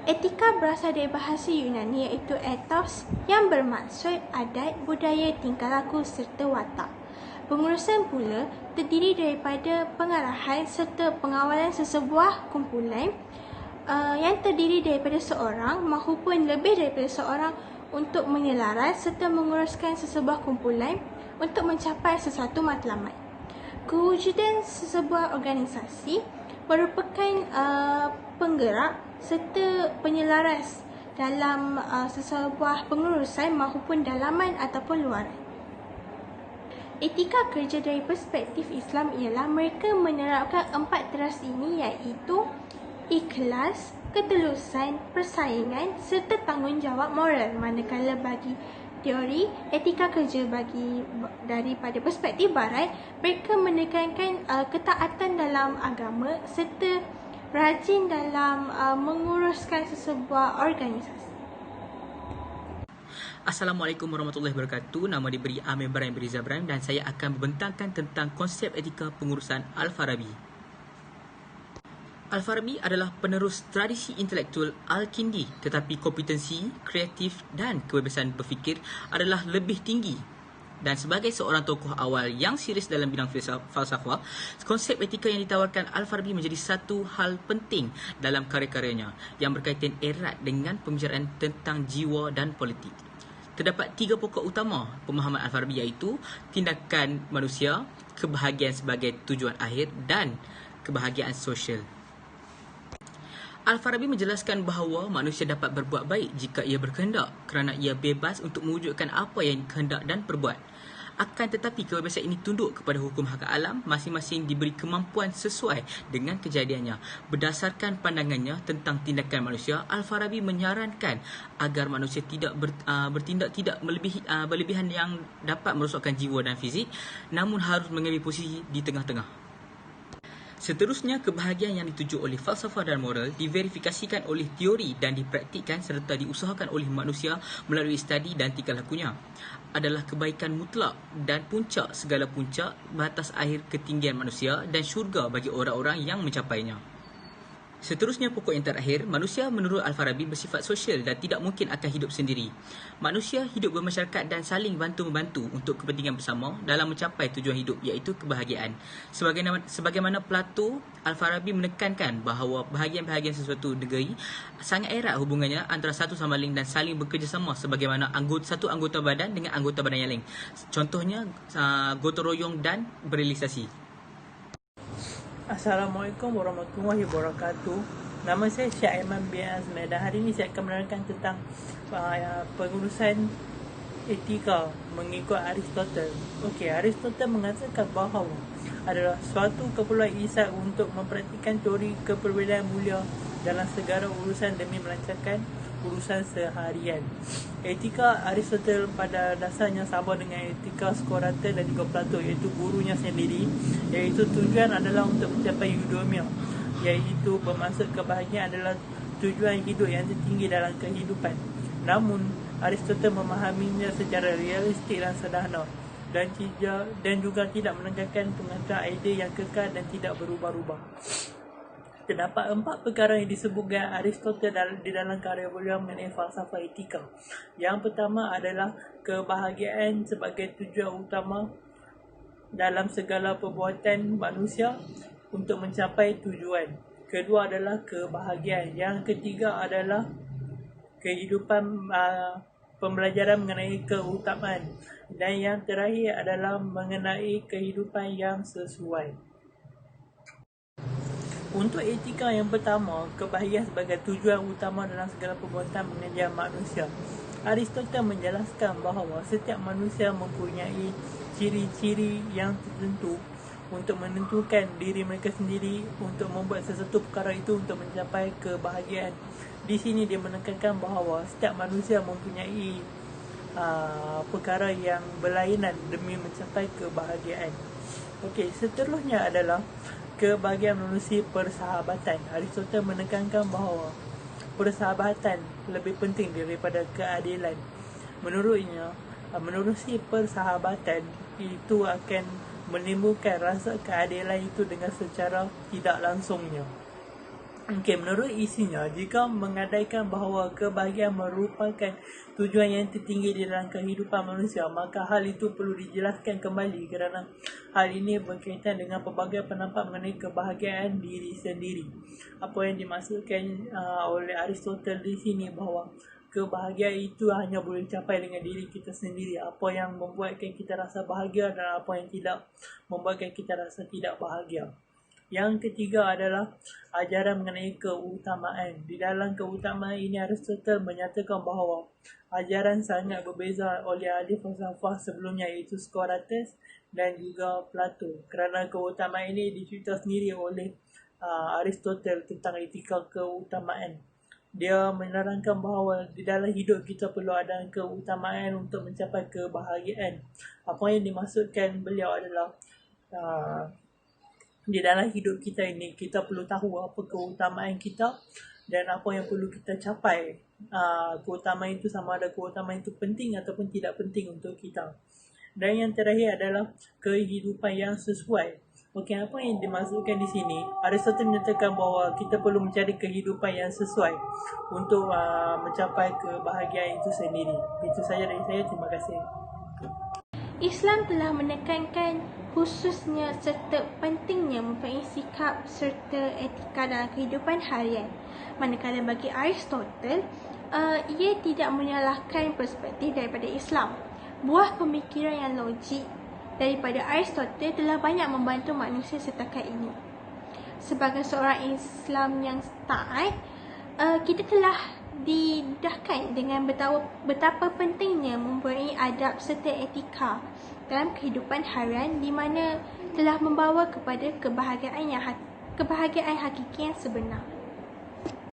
Etika berasal dari bahasa Yunani iaitu ethos yang bermaksud adat, budaya, tingkah laku serta watak. Pengurusan pula terdiri daripada pengarahan serta pengawalan sesebuah kumpulan yang terdiri daripada seorang maupun lebih daripada seorang untuk menyelaras serta menguruskan sesebuah kumpulan untuk mencapai sesuatu matlamat. Kewujudan sesebuah organisasi merupakan penggerak serta penyelaras dalam sesebuah pengurusan maupun dalaman ataupun luaran. Etika kerja dari perspektif Islam ialah mereka menerapkan 4 teras ini iaitu ikhlas, ketulusan, persaingan serta tanggungjawab moral. Manakala bagi teori etika kerja daripada perspektif barat, mereka menekankan ketaatan dalam agama serta rajin dalam menguruskan sesebuah organisasi. Assalamualaikum warahmatullahi wabarakatuh. Nama diberi Amir Ibrahim Riza Ibrahim dan saya akan membentangkan tentang konsep etika pengurusan Al-Farabi. Al-Farabi adalah penerus tradisi intelektual Al-Kindi, tetapi kompetensi, kreatif dan kebebasan berfikir adalah lebih tinggi. Dan sebagai seorang tokoh awal yang serius dalam bidang falsafah, konsep etika yang ditawarkan Al-Farabi menjadi satu hal penting dalam karya-karyanya yang berkaitan erat dengan pembicaraan tentang jiwa dan politik. Terdapat 3 pokok utama pemahaman Al-Farabi iaitu tindakan manusia, kebahagiaan sebagai tujuan akhir dan kebahagiaan sosial. Al-Farabi menjelaskan bahawa manusia dapat berbuat baik jika ia berkehendak kerana ia bebas untuk mewujudkan apa yang kehendak dan perbuat. Akan tetapi kebebasan ini tunduk kepada hukum hak alam, masing-masing diberi kemampuan sesuai dengan kejadiannya. Berdasarkan pandangannya tentang tindakan manusia, Al-Farabi menyarankan agar manusia tidak bertindak tidak berlebihan yang dapat merosakkan jiwa dan fizik, namun harus mengambil posisi di tengah-tengah. Seterusnya, kebahagiaan yang dituju oleh falsafah dan moral diverifikasikan oleh teori dan dipraktikkan serta diusahakan oleh manusia melalui studi dan tingkah lakunya. Adalah kebaikan mutlak dan puncak segala puncak, batas akhir ketinggian manusia dan syurga bagi orang-orang yang mencapainya. Seterusnya, pokok yang terakhir, manusia menurut Al-Farabi bersifat sosial dan tidak mungkin akan hidup sendiri. Manusia hidup bermasyarakat dan saling bantu-membantu untuk kepentingan bersama dalam mencapai tujuan hidup iaitu kebahagiaan. Sebagaimana Plato, Al-Farabi menekankan bahawa bahagian-bahagian sesuatu negeri sangat erat hubungannya antara satu sama lain dan saling bekerjasama sebagaimana satu anggota badan dengan anggota badan yang lain. Contohnya, gotong royong dan berealisasi. Assalamualaikum warahmatullahi wabarakatuh. Nama saya Syah Aiman bin Azmi dan hari ini saya akan menerangkan tentang pengurusan etika mengikut Aristotle. Okey, Aristotle mengatakan bahawa adalah suatu keperluan ihsan untuk mempraktikkan teori keperbezaan mulia dalam segala urusan demi melancarkan urusan seharian. Etika Aristotle pada dasarnya sama dengan etika Socrates dan juga Plato, iaitu gurunya sendiri, iaitu tujuan adalah untuk mencapai eudaimonia, iaitu bermaksud kebahagiaan adalah tujuan hidup yang tertinggi dalam kehidupan. Namun Aristotle memahaminya secara realistik dan sederhana dan juga tidak menekankan pengetahuan idea yang kekal dan tidak berubah-ubah. Terdapat 4 perkara yang disebutkan Aristotle di dalam karya beliau mengenai falsafah etika. Yang pertama adalah kebahagiaan sebagai tujuan utama dalam segala perbuatan manusia untuk mencapai tujuan. Kedua adalah kebahagiaan. Yang ketiga adalah kehidupan pembelajaran mengenai keutamaan. Dan yang terakhir adalah mengenai kehidupan yang sesuai. Untuk etika yang pertama, kebahagiaan sebagai tujuan utama dalam segala perbuatan mengejar manusia. Aristotle menjelaskan bahawa setiap manusia mempunyai ciri-ciri yang tertentu untuk menentukan diri mereka sendiri untuk membuat sesuatu perkara itu untuk mencapai kebahagiaan. Di sini dia menekankan bahawa setiap manusia mempunyai perkara yang berlainan demi mencapai kebahagiaan. Okey, seterusnya adalah kebahagiaan melalui persahabatan. Aristotle menekankan bahawa persahabatan lebih penting daripada keadilan. Menurutnya, menerusi persahabatan itu akan menimbulkan rasa keadilan itu dengan secara tidak langsungnya. Okey, menurut isinya, jika mengandaikan bahawa kebahagiaan merupakan tujuan yang tertinggi di dalam kehidupan manusia, maka hal itu perlu dijelaskan kembali kerana hal ini berkaitan dengan pelbagai pendapat mengenai kebahagiaan diri sendiri. Apa yang dimaksudkan oleh Aristotle di sini bahawa kebahagiaan itu hanya boleh dicapai dengan diri kita sendiri. Apa yang membuatkan kita rasa bahagia dan apa yang tidak membuatkan kita rasa tidak bahagia. Yang ketiga adalah ajaran mengenai keutamaan. Di dalam keutamaan ini Aristotle menyatakan bahawa ajaran sangat berbeza oleh ahli falsafah sebelumnya iaitu Socrates dan juga Plato. Kerana keutamaan ini dicipta sendiri oleh Aristotle tentang etika keutamaan. Dia menerangkan bahawa di dalam hidup kita perlu ada keutamaan untuk mencapai kebahagiaan. Apa yang dimaksudkan beliau adalah di dalam hidup kita ini, kita perlu tahu apa keutamaan kita dan apa yang perlu kita capai. Keutamaan itu sama ada keutamaan itu penting ataupun tidak penting untuk kita. Dan yang terakhir adalah kehidupan yang sesuai. Okey, apa yang dimaksudkan di sini? Aristotle menyatakan bahawa kita perlu mencari kehidupan yang sesuai untuk mencapai kebahagiaan itu sendiri. Itu saja dari saya. Terima kasih. Islam telah menekankan khususnya serta pentingnya mempunyai sikap serta etika dalam kehidupan harian. Manakala bagi Aristotle, ia tidak menyalahkan perspektif daripada Islam. Buah pemikiran yang logik daripada Aristotle telah banyak membantu manusia setakat ini. Sebagai seorang Islam yang taat, kita telah didedahkan dengan betapa pentingnya mempunyai adab serta etika dalam kehidupan harian di mana telah membawa kepada kebahagiaan hakiki yang sebenar.